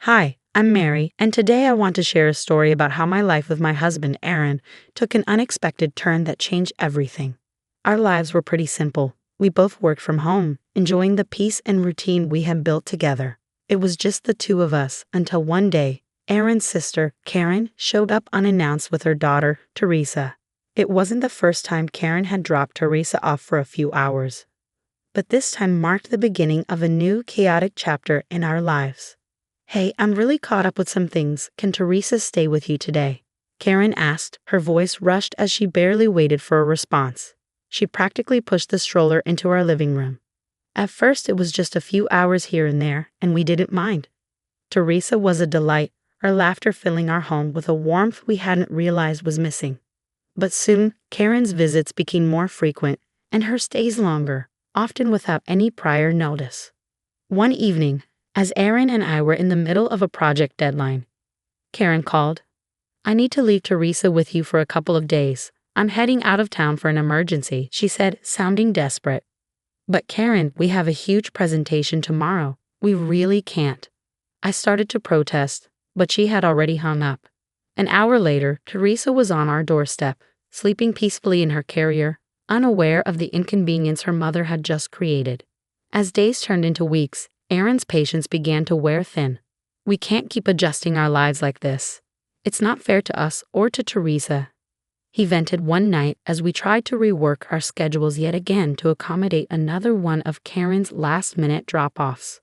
Hi, I'm Mary, and today I want to share a story about how my life with my husband, Aaron, took an unexpected turn that changed everything. Our lives were pretty simple. We both worked from home, enjoying the peace and routine we had built together. It was just the two of us until one day, Aaron's sister, Karen, showed up unannounced with her daughter, Teresa. It wasn't the first time Karen had dropped Teresa off for a few hours, but this time marked the beginning of a new, chaotic chapter in our lives. "Hey, I'm really caught up with some things. Can Teresa stay with you today?" Karen asked, her voice rushed as she barely waited for a response. She practically pushed the stroller into our living room. At first, it was just a few hours here and there, and we didn't mind. Teresa was a delight, her laughter filling our home with a warmth we hadn't realized was missing. But soon, Karen's visits became more frequent, and her stays longer, often without any prior notice. One evening, as Aaron and I were in the middle of a project deadline, Karen called. "I need to leave Teresa with you for a couple of days. I'm heading out of town for an emergency," she said, sounding desperate. "But Karen, we have a huge presentation tomorrow. We really can't." I started to protest, but she had already hung up. An hour later, Teresa was on our doorstep, sleeping peacefully in her carrier, unaware of the inconvenience her mother had just created. As days turned into weeks, Aaron's patience began to wear thin. "We can't keep adjusting our lives like this. It's not fair to us or to Teresa," he vented one night as we tried to rework our schedules yet again to accommodate another one of Karen's last-minute drop-offs.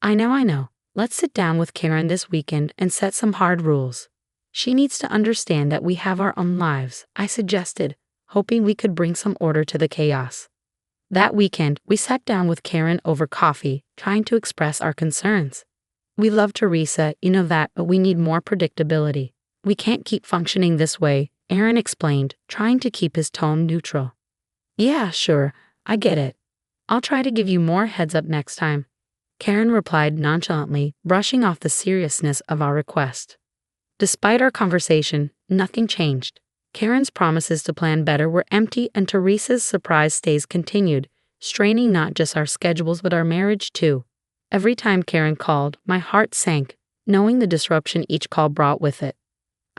I know. Let's sit down with Karen this weekend and set some hard rules. She needs to understand that we have our own lives," I suggested, hoping we could bring some order to the chaos. That weekend, we sat down with Karen over coffee, trying to express our concerns. "We love Teresa, you know that, but we need more predictability. We can't keep functioning this way," Aaron explained, trying to keep his tone neutral. "Yeah, sure, I get it. I'll try to give you more heads up next time," Karen replied nonchalantly, brushing off the seriousness of our request. Despite our conversation, nothing changed. Karen's promises to plan better were empty, and Teresa's surprise stays continued, straining not just our schedules but our marriage too. Every time Karen called, my heart sank, knowing the disruption each call brought with it.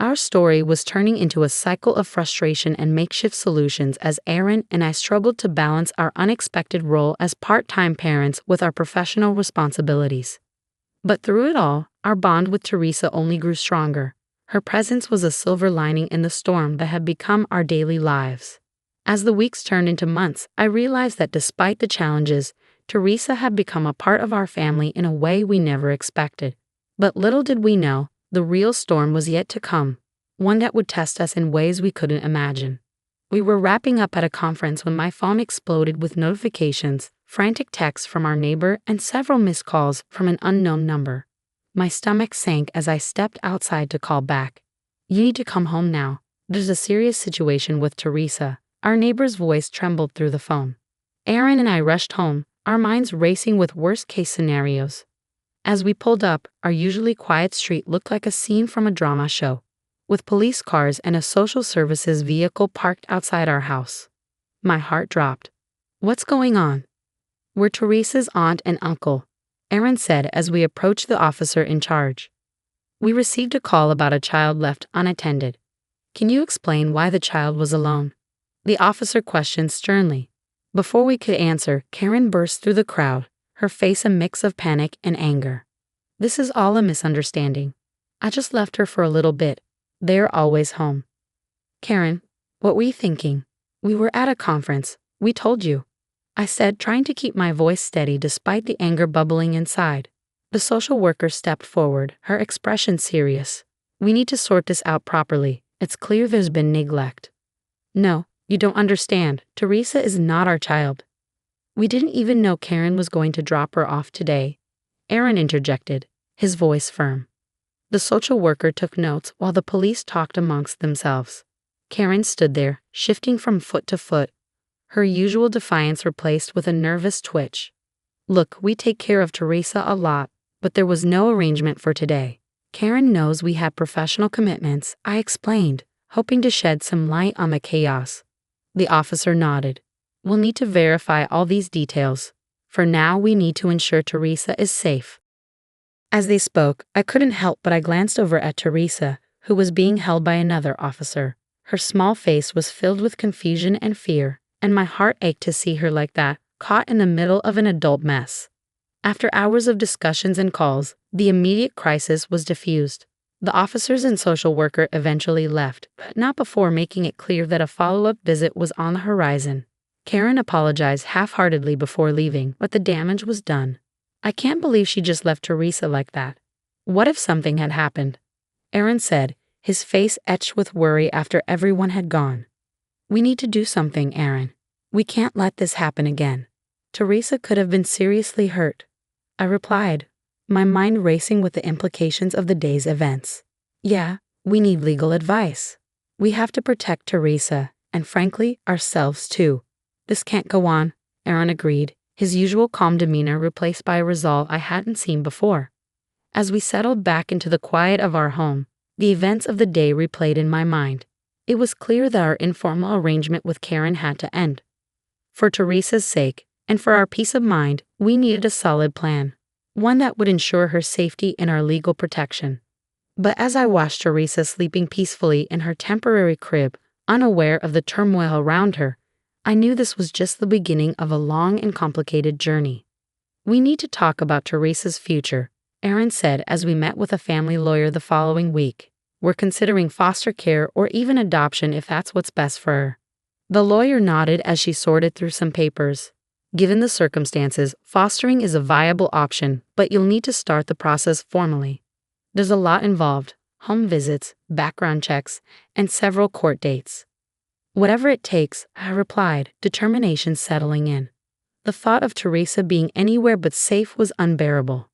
Our story was turning into a cycle of frustration and makeshift solutions as Aaron and I struggled to balance our unexpected role as part-time parents with our professional responsibilities. But through it all, our bond with Teresa only grew stronger. Her presence was a silver lining in the storm that had become our daily lives. As the weeks turned into months, I realized that despite the challenges, Teresa had become a part of our family in a way we never expected. But little did we know, the real storm was yet to come, one that would test us in ways we couldn't imagine. We were wrapping up at a conference when my phone exploded with notifications, frantic texts from our neighbor, and several missed calls from an unknown number. My stomach sank as I stepped outside to call back. "You need to come home now. There's a serious situation with Teresa." Our neighbor's voice trembled through the phone. Aaron and I rushed home, our minds racing with worst-case scenarios. As we pulled up, our usually quiet street looked like a scene from a drama show, with police cars and a social services vehicle parked outside our house. My heart dropped. "What's going on?" "We're Teresa's aunt and uncle," Aaron said as we approached the officer in charge. "We received a call about a child left unattended. Can you explain why the child was alone?" The officer questioned sternly. Before we could answer, Karen burst through the crowd, her face a mix of panic and anger. "This is all a misunderstanding. I just left her for a little bit. They're always home." "Karen, what were you thinking? We were at a conference. We told you," I said, trying to keep my voice steady despite the anger bubbling inside. The social worker stepped forward, her expression serious. "We need to sort this out properly. It's clear there's been neglect." "No, you don't understand. Teresa is not our child." "We didn't even know Karen was going to drop her off today," Aaron interjected, his voice firm. The social worker took notes while the police talked amongst themselves. Karen stood there, shifting from foot to foot, her usual defiance replaced with a nervous twitch. "Look, we take care of Teresa a lot, but there was no arrangement for today. Karen knows we have professional commitments," I explained, hoping to shed some light on the chaos. The officer nodded. "We'll need to verify all these details. For now, we need to ensure Teresa is safe." As they spoke, I couldn't help but I glanced over at Teresa, who was being held by another officer. Her small face was filled with confusion and fear, and my heart ached to see her like that, caught in the middle of an adult mess. After hours of discussions and calls, the immediate crisis was diffused. The officers and social worker eventually left, but not before making it clear that a follow-up visit was on the horizon. Karen apologized half-heartedly before leaving, but the damage was done. I can't believe she just left Teresa like that. What if something had happened? Aaron said, his face etched with worry after everyone had gone. We need to do something, Aaron. We can't let this happen again. Teresa could have been seriously hurt. I replied, my mind racing with the implications of the day's events. Yeah, we need legal advice. We have to protect Teresa, and frankly, ourselves too. This can't go on, Aaron agreed, his usual calm demeanor replaced by a resolve I hadn't seen before. As we settled back into the quiet of our home, the events of the day replayed in my mind. It was clear that our informal arrangement with Karen had to end. For Teresa's sake, and for our peace of mind, we needed a solid plan, one that would ensure her safety and our legal protection. But as I watched Teresa sleeping peacefully in her temporary crib, unaware of the turmoil around her, I knew this was just the beginning of a long and complicated journey. We need to talk about Teresa's future, Aaron said as we met with a family lawyer the following week. We're considering foster care or even adoption if that's what's best for her. The lawyer nodded as she sorted through some papers. Given the circumstances, fostering is a viable option, but you'll need to start the process formally. There's a lot involved: home visits, background checks, and several court dates. Whatever it takes, I replied, determination settling in. The thought of Teresa being anywhere but safe was unbearable.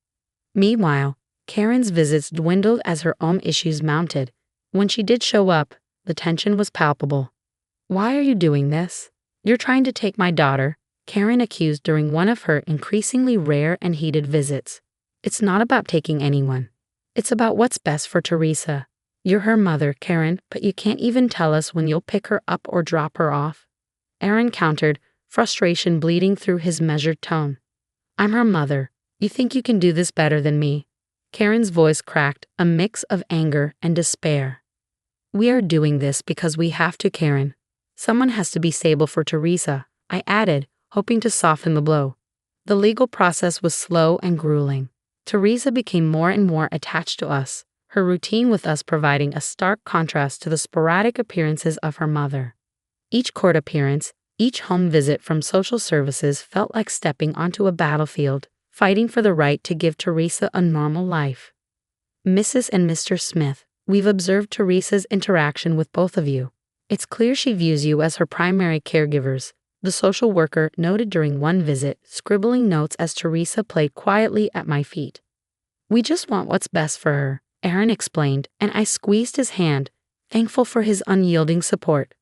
Meanwhile, Karen's visits dwindled as her own issues mounted. When she did show up, the tension was palpable. Why are you doing this? You're trying to take my daughter, Karen accused during one of her increasingly rare and heated visits. It's not about taking anyone. It's about what's best for Teresa. You're her mother, Karen, but you can't even tell us when you'll pick her up or drop her off. Aaron countered, frustration bleeding through his measured tone. I'm her mother. You think you can do this better than me? Karen's voice cracked, a mix of anger and despair. We are doing this because we have to, Karen. Someone has to be stable for Teresa, I added, hoping to soften the blow. The legal process was slow and grueling. Teresa became more and more attached to us, her routine with us providing a stark contrast to the sporadic appearances of her mother. Each court appearance, each home visit from social services felt like stepping onto a battlefield, fighting for the right to give Teresa a normal life. Mrs. and Mr. Smith, we've observed Teresa's interaction with both of you. It's clear she views you as her primary caregivers, the social worker noted during one visit, scribbling notes as Teresa played quietly at my feet. We just want what's best for her, Aaron explained, and I squeezed his hand, thankful for his unyielding support.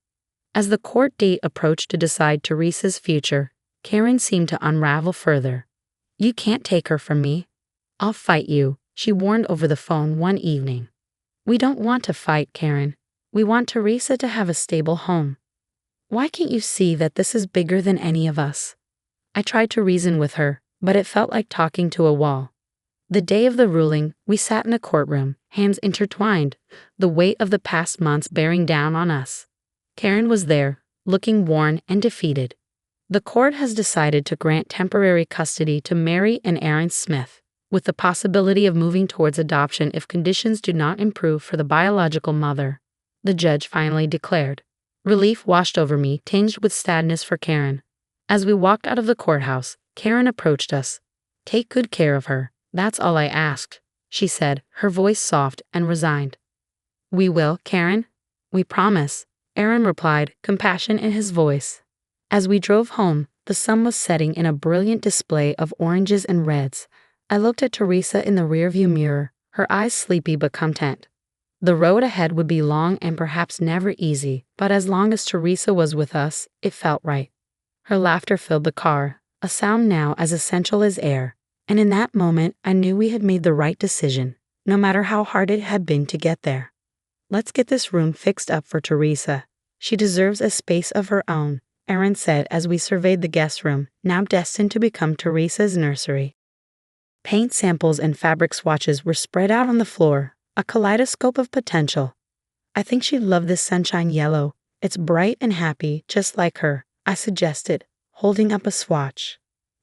As the court date approached to decide Teresa's future, Karen seemed to unravel further. You can't take her from me. I'll fight you, she warned over the phone one evening. We don't want to fight, Karen. We want Teresa to have a stable home. Why can't you see that this is bigger than any of us? I tried to reason with her, but it felt like talking to a wall. The day of the ruling, we sat in a courtroom, hands intertwined, the weight of the past months bearing down on us. Karen was there, looking worn and defeated. The court has decided to grant temporary custody to Mary and Aaron Smith, with the possibility of moving towards adoption if conditions do not improve for the biological mother, the judge finally declared. Relief washed over me, tinged with sadness for Karen. As we walked out of the courthouse, Karen approached us. Take good care of her, that's all I asked, she said, her voice soft and resigned. We will, Karen. We promise, Aaron replied, compassion in his voice. As we drove home, the sun was setting in a brilliant display of oranges and reds. I looked at Teresa in the rearview mirror, her eyes sleepy but content. The road ahead would be long and perhaps never easy, but as long as Teresa was with us, it felt right. Her laughter filled the car, a sound now as essential as air, and in that moment I knew we had made the right decision, no matter how hard it had been to get there. Let's get this room fixed up for Teresa. She deserves a space of her own, Aaron said as we surveyed the guest room, now destined to become Teresa's nursery. Paint samples and fabric swatches were spread out on the floor, a kaleidoscope of potential. I think she'd love this sunshine yellow. It's bright and happy, just like her, I suggested, holding up a swatch.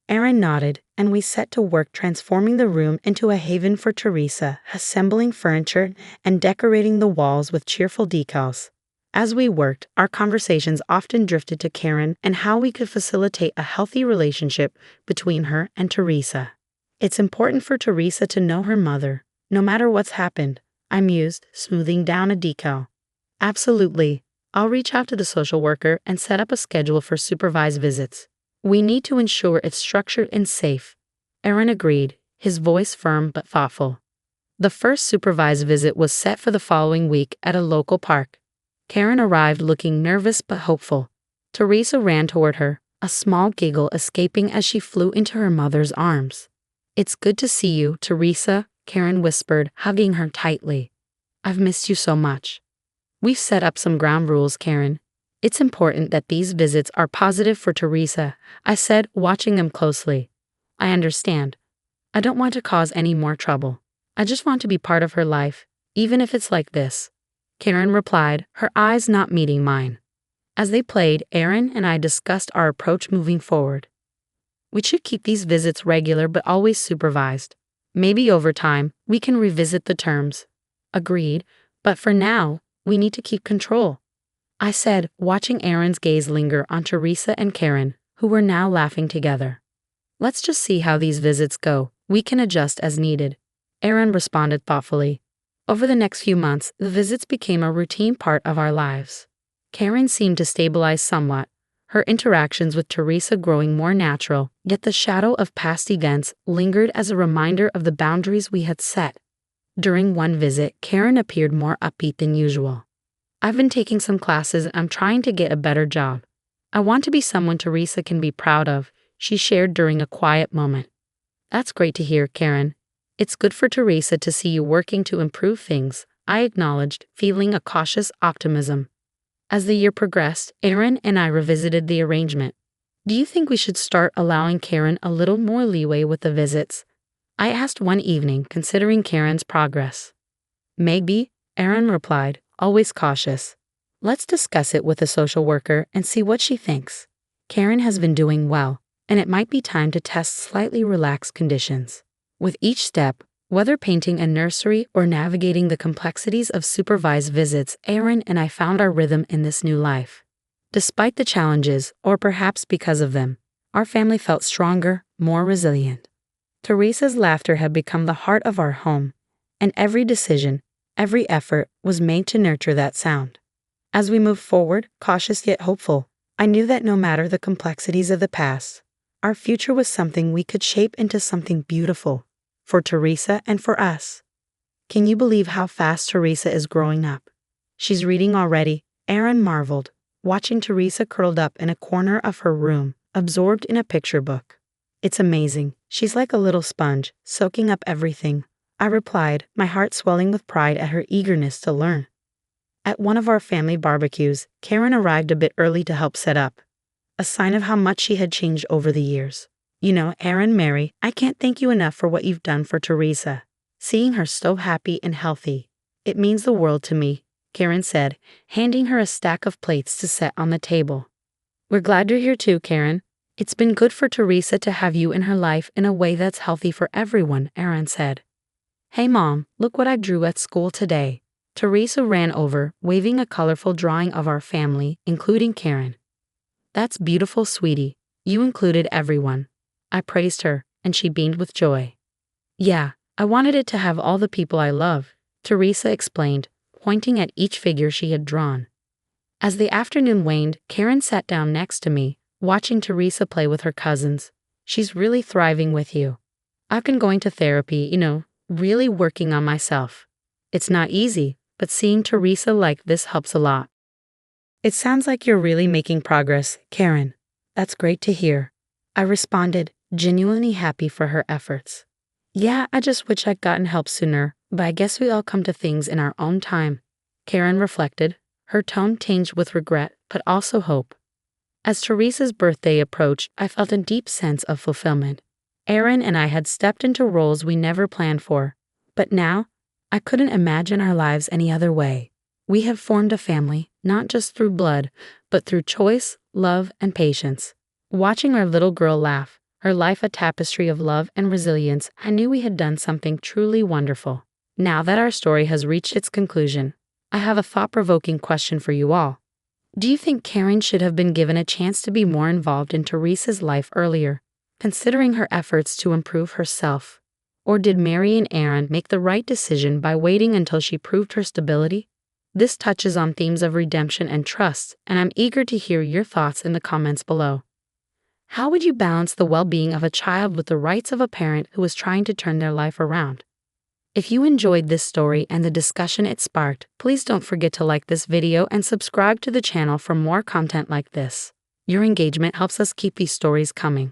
Aaron nodded, and we set to work transforming the room into a haven for Teresa, assembling furniture and decorating the walls with cheerful decals. As we worked, our conversations often drifted to Karen and how we could facilitate a healthy relationship between her and Teresa. It's important for Teresa to know her mother, no matter what's happened, I mused, smoothing down a decal. Absolutely. I'll reach out to the social worker and set up a schedule for supervised visits. We need to ensure it's structured and safe. Aaron agreed, his voice firm but thoughtful. The first supervised visit was set for the following week at a local park. Karen arrived looking nervous but hopeful. Teresa ran toward her, a small giggle escaping as she flew into her mother's arms. "It's good to see you, Teresa," Karen whispered, hugging her tightly. "I've missed you so much." "We've set up some ground rules, Karen. It's important that these visits are positive for Teresa," I said, watching them closely. "I understand. I don't want to cause any more trouble. I just want to be part of her life, even if it's like this," Karen replied, her eyes not meeting mine. As they played, Aaron and I discussed our approach moving forward. We should keep these visits regular but always supervised. Maybe over time, we can revisit the terms. Agreed, but for now, we need to keep control, I said, watching Aaron's gaze linger on Teresa and Karen, who were now laughing together. "Let's just see how these visits go. We can adjust as needed," Aaron responded thoughtfully. Over the next few months, the visits became a routine part of our lives. Karen seemed to stabilize somewhat, her interactions with Teresa growing more natural, yet the shadow of past events lingered as a reminder of the boundaries we had set. During one visit, Karen appeared more upbeat than usual. "I've been taking some classes and I'm trying to get a better job. I want to be someone Teresa can be proud of," she shared during a quiet moment. "That's great to hear, Karen. It's good for Teresa to see you working to improve things," I acknowledged, feeling a cautious optimism. As the year progressed, Aaron and I revisited the arrangement. "Do you think we should start allowing Karen a little more leeway with the visits?" I asked one evening, considering Karen's progress. "Maybe," Aaron replied, always cautious. "Let's discuss it with a social worker and see what she thinks. Karen has been doing well, and it might be time to test slightly relaxed conditions." With each step, whether painting a nursery or navigating the complexities of supervised visits, Aaron and I found our rhythm in this new life. Despite the challenges, or perhaps because of them, our family felt stronger, more resilient. Teresa's laughter had become the heart of our home, and every decision, every effort was made to nurture that sound. As we moved forward, cautious yet hopeful, I knew that no matter the complexities of the past, our future was something we could shape into something beautiful, for Teresa and for us. "Can you believe how fast Teresa is growing up? She's reading already," Aaron marveled, watching Teresa curled up in a corner of her room, absorbed in a picture book. "It's amazing. She's like a little sponge, soaking up everything," I replied, my heart swelling with pride at her eagerness to learn. At one of our family barbecues, Karen arrived a bit early to help set up, a sign of how much she had changed over the years. "You know, Aaron, Mary, I can't thank you enough for what you've done for Teresa. Seeing her so happy and healthy, it means the world to me," Karen said, handing her a stack of plates to set on the table. "We're glad you're here too, Karen. It's been good for Teresa to have you in her life in a way that's healthy for everyone," Aaron said. "Hey Mom, look what I drew at school today." Teresa ran over, waving a colorful drawing of our family, including Karen. "That's beautiful, sweetie. You included everyone." I praised her, and she beamed with joy. "Yeah, I wanted it to have all the people I love," Teresa explained, pointing at each figure she had drawn. As the afternoon waned, Karen sat down next to me, watching Teresa play with her cousins. "She's really thriving with you. I've been going to therapy, really working on myself. It's not easy, but seeing Teresa like this helps a lot." "It sounds like you're really making progress, Karen. That's great to hear," I responded, genuinely happy for her efforts. "Yeah, I just wish I'd gotten help sooner, but I guess we all come to things in our own time," Karen reflected, her tone tinged with regret, but also hope. As Teresa's birthday approached, I felt a deep sense of fulfillment. Aaron and I had stepped into roles we never planned for, but now I couldn't imagine our lives any other way. We have formed a family, not just through blood, but through choice, love, and patience. Watching our little girl laugh, her life a tapestry of love and resilience, I knew we had done something truly wonderful. Now that our story has reached its conclusion, I have a thought-provoking question for you all. Do you think Karen should have been given a chance to be more involved in Teresa's life earlier, considering her efforts to improve herself? Or did Mary and Aaron make the right decision by waiting until she proved her stability? This touches on themes of redemption and trust, and I'm eager to hear your thoughts in the comments below. How would you balance the well-being of a child with the rights of a parent who is trying to turn their life around? If you enjoyed this story and the discussion it sparked, please don't forget to like this video and subscribe to the channel for more content like this. Your engagement helps us keep these stories coming.